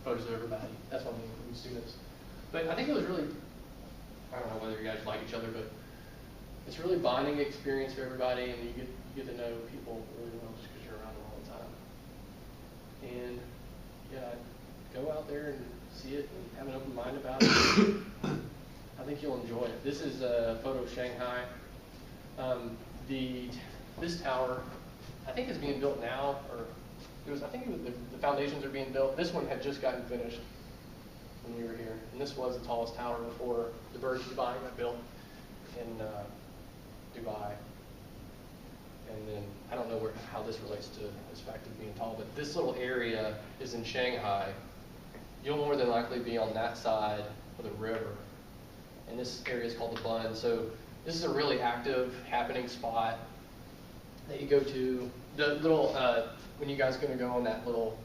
photos of everybody. That's what I mean from students. But I think it was really, I don't know whether you guys like each other, but it's a really bonding experience for everybody, and you get to know people really well just because you're around them all the time. And yeah, go out there and see it and have an open mind about it. I think you'll enjoy it. This is a photo of Shanghai. This tower, I think is being built now, or I think the foundations are being built. This one had just gotten finished when we were here, and this was the tallest tower before the Burj Dubai got built in Dubai. And then I don't know how this relates to this fact of being tall, but this little area is in Shanghai. You'll more than likely be on that side of the river, and this area is called the Bund. So this is a really active, happening spot that you go to. The little when you guys are going to go on that little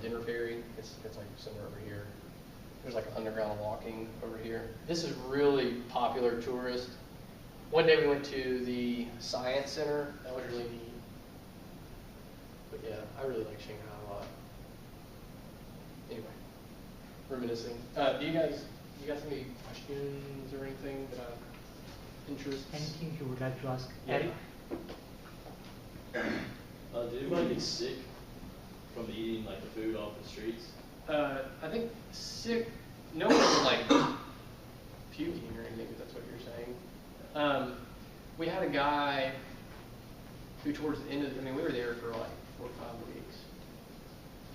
dinner ferry, it's like somewhere over here. There's like underground walking over here. This is really popular tourist. One day we went to the Science Center. That was really neat. But yeah, I really like Shanghai a lot. Anyway, reminiscing. Do you guys have any questions or anything that interests? Anything you would like to ask? Yeah. Eric? Did anybody get sick from eating like the food off the streets? I think sick. No one was like puking or anything, if that's what you're saying. We had a guy who, towards the end of, we were there for like 4 or 5 weeks.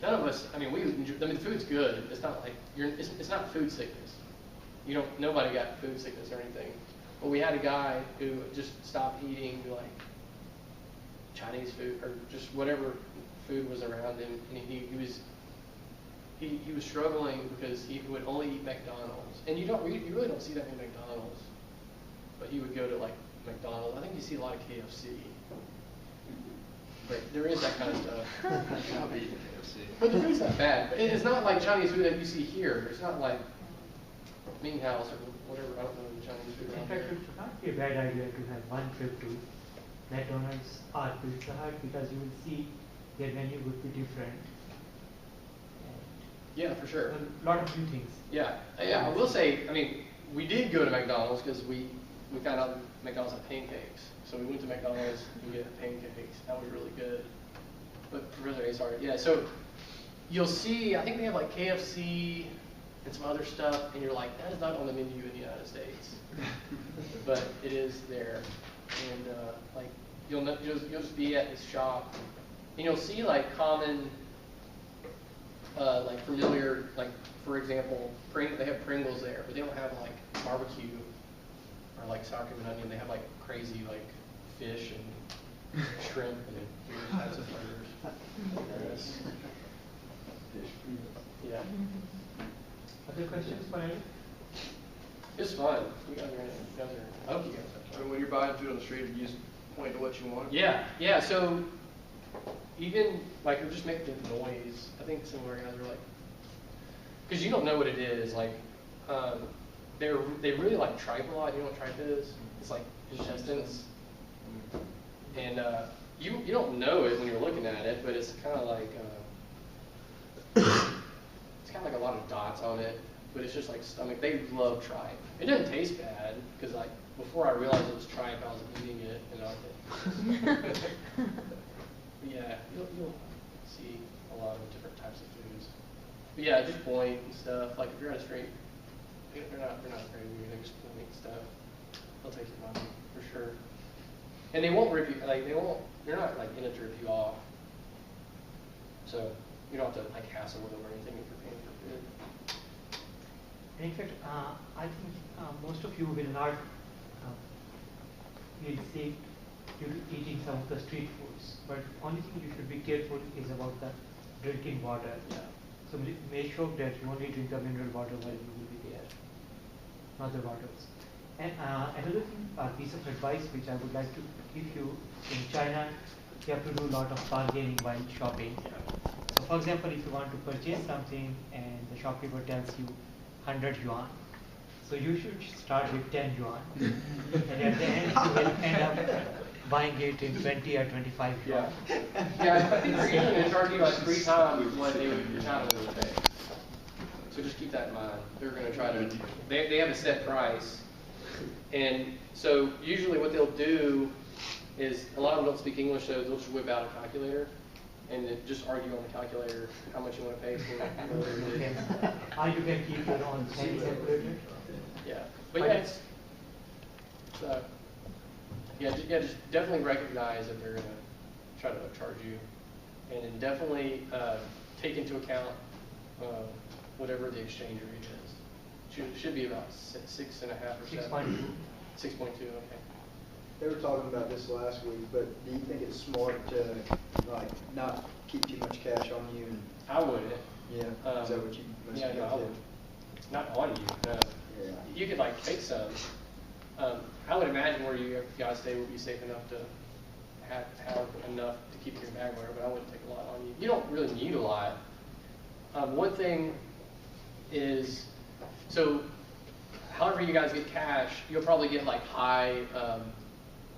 None of us. The food's good. It's not like it's not food sickness. Nobody got food sickness or anything. But we had a guy who just stopped eating like Chinese food or just whatever food was around him, and he was struggling because he would only eat McDonald's, and you really don't see that many McDonald's, but he would go to like McDonald's. I think you see a lot of KFC, but there is that kind of stuff. I'll be eating KFC. But the food's not bad. But it's not like Chinese food that you see here. It's not like Ming House or whatever. I don't know the Chinese food In around fact, here. it would not be a bad idea to have one trip to McDonald's or Pizza Hut, because you will see their menu would be different. Yeah, for sure. A lot of new things. Yeah, I will say, we did go to McDonald's because we found out McDonald's had pancakes. So we went to McDonald's and get pancakes. That was really good. But really, sorry. Yeah, so you'll see, I think they have like KFC and some other stuff, and you're like, that is not on the menu in the United States. But it is there. And like you'll just be at this shop, and you'll see like common, like familiar, like for example, they have Pringles there, but they don't have like barbecue or like sour cream and onion. They have like crazy like fish and shrimp and weird types of flavors. Yeah, Other questions for Eric? it's fun. You guys are. I hope you guys are. When you're buying food on the street, you just point to what you want? Yeah. So even like you're just making noise. I think some of our guys are like, because you don't know what it is. Like, they really like tripe a lot. You know what tripe is? It's like intestines, and you don't know it when you're looking at it, but it's kind of like a lot of dots on it. But it's just like stomach. They love tripe. It doesn't taste bad because like before I realized it was tripe, I was eating it and I was yeah, you'll see a lot of different types of foods. But yeah, just point and stuff. Like if you're on a street, they're not afraid of you. They just point and stuff. They'll take your money for sure. And they won't rip you. Like they're not like in it to rip you off. So you don't have to like hassle with them or anything if you're paying for food. In fact, I think most of you will not feel safe to eating some of the street foods. But only thing you should be careful is about the drinking water. Yeah. So make sure that you only drink the mineral water while you will be there, not the bottles. And another thing, piece of advice which I would like to give you: in China, you have to do a lot of bargaining while shopping. So, for example, if you want to purchase something and the shopkeeper tells you 100 yuan, so you should start with 10 yuan, and at the end you will end up buying it in 20 or 25 Yeah. yuan. Yeah, I think they're usually going to charge you like 3 times what they would, your China would pay. So just keep that in mind. They're going to try to, they have a set price. And so usually what they'll do is, a lot of them don't speak English, so they'll just whip out a calculator and then just argue on the calculator how much you want to pay for whatever it Okay. is. Or you can keep your own handy calculator. Yeah, but yeah, it's, just definitely recognize that they're gonna try to charge you, and then definitely take into account whatever the exchange rate is. Should be about 6.5% or 7. 6.2. 6.2, okay. They were talking about this last week, but do you think it's smart to like not keep too much cash on you? And, I wouldn't. yeah, is that what you? most Yeah, no, people I do? wouldn't. Not on you, no. Yeah. You could like take some. I would imagine where you guys stay would be safe enough to have enough to keep your bag wear, but I wouldn't take a lot on you. You don't really need a lot. One thing is, so however you guys get cash, you'll probably get like high,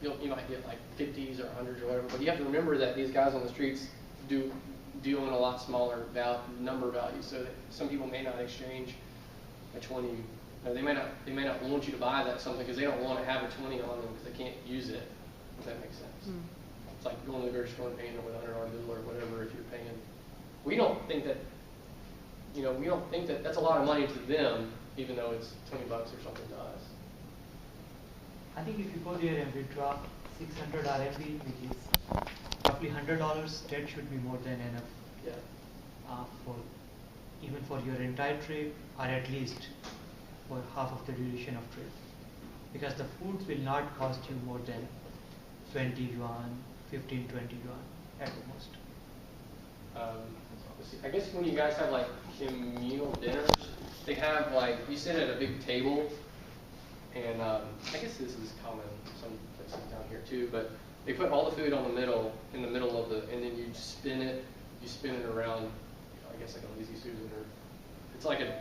you might get like 50s or 100s or whatever, but you have to remember that these guys on the streets do own a lot smaller number value, so that some people may not exchange a 20. They may not want you to buy that something because they don't want to have a 20 on them because they can't use it. If that makes sense. It's like going to the grocery store and paying with $100 bill or whatever if you're paying. We don't think that, we don't think that that's a lot of money to them, even though it's $20 or something to us. I think if you go there and withdraw 600 RMB, which is roughly $100, that should be more than enough Yeah. for even for your entire trip, or at least for half of the duration of trip. Because the foods will not cost you more than 20 yuan, 15, 20 yuan at the most. Let's see, I guess when you guys have like communal dinners, they have like, you sit at a big table, and I guess this is common some places down here too, but they put all the food on the middle, in the middle of and then you spin it around, I guess like a Lazy Susan, or it's like a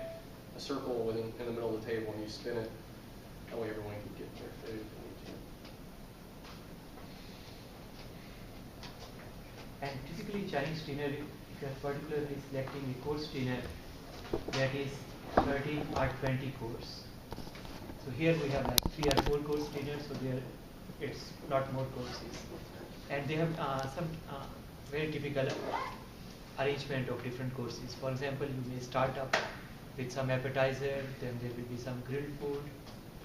circle in the middle of the table, and you spin it, that way everyone can get their food if they need to. And typically Chinese dinner, if you are particularly selecting a course dinner, that is 30 or 20 course. So here we have like 3 or 4 course dinner, so there it's lot more courses. And they have some very typical arrangement of different courses. For example, you may start up with some appetizer, then there will be some grilled food.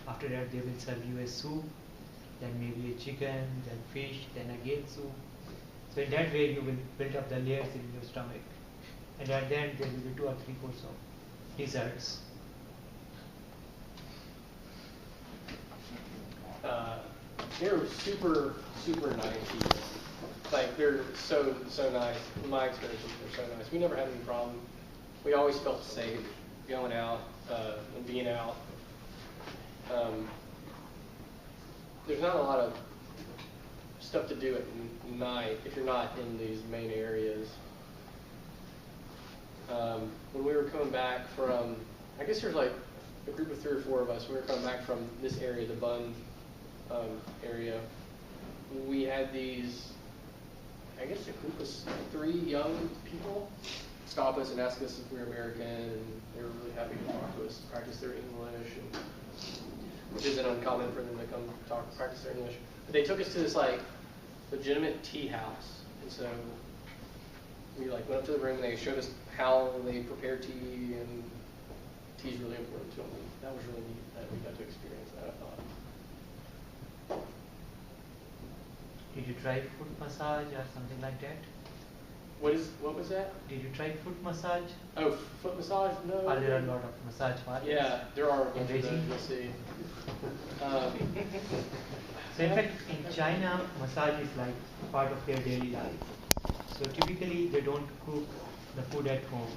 After that, they will serve you a soup, then maybe a chicken, then fish, then again soup. So in that way, you will build up the layers in your stomach. And at the end, there will be 2 or 3 courses of desserts. They're super, super nice people. Like, they're so nice. In my experience, they're so nice. We never had any problem. We always felt safe going out and being out. There's not a lot of stuff to do at night if you're not in these main areas. When we were coming back from, I guess there's like a group of 3 or 4 of us, we were coming back from this area, the Bund area. We had these, I guess a group of 3 young people stop us and ask us if we were American, and they were really happy to talk to us, practice their English, and, which isn't uncommon for them to come practice their English. But they took us to this like legitimate tea house, and so we like went up to the room and they showed us how they prepare tea, and tea's really important to them. That was really neat that we got to experience that, I thought. Did you try foot massage or something like that? What was that? Did you try foot massage? Oh, foot massage? No. Are there a lot of massage parlors? Yeah, there are a bunch of those, Beijing? you'll see. So in fact, in China, massage is like part of their daily life. So typically, they don't cook the food at home.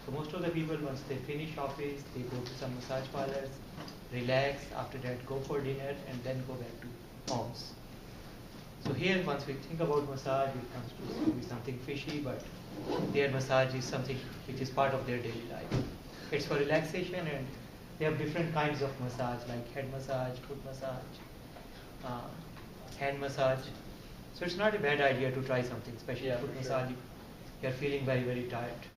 So most of the people, once they finish office, they go to some massage parlors, relax, after that go for dinner, and then go back to homes. So here, once we think about massage, it comes to be something fishy, but their massage is something which is part of their daily life. It's for relaxation, and they have different kinds of massage, like head massage, foot massage, hand massage. So it's not a bad idea to try something, especially Yeah, foot for sure. massage. You're feeling very, very tired.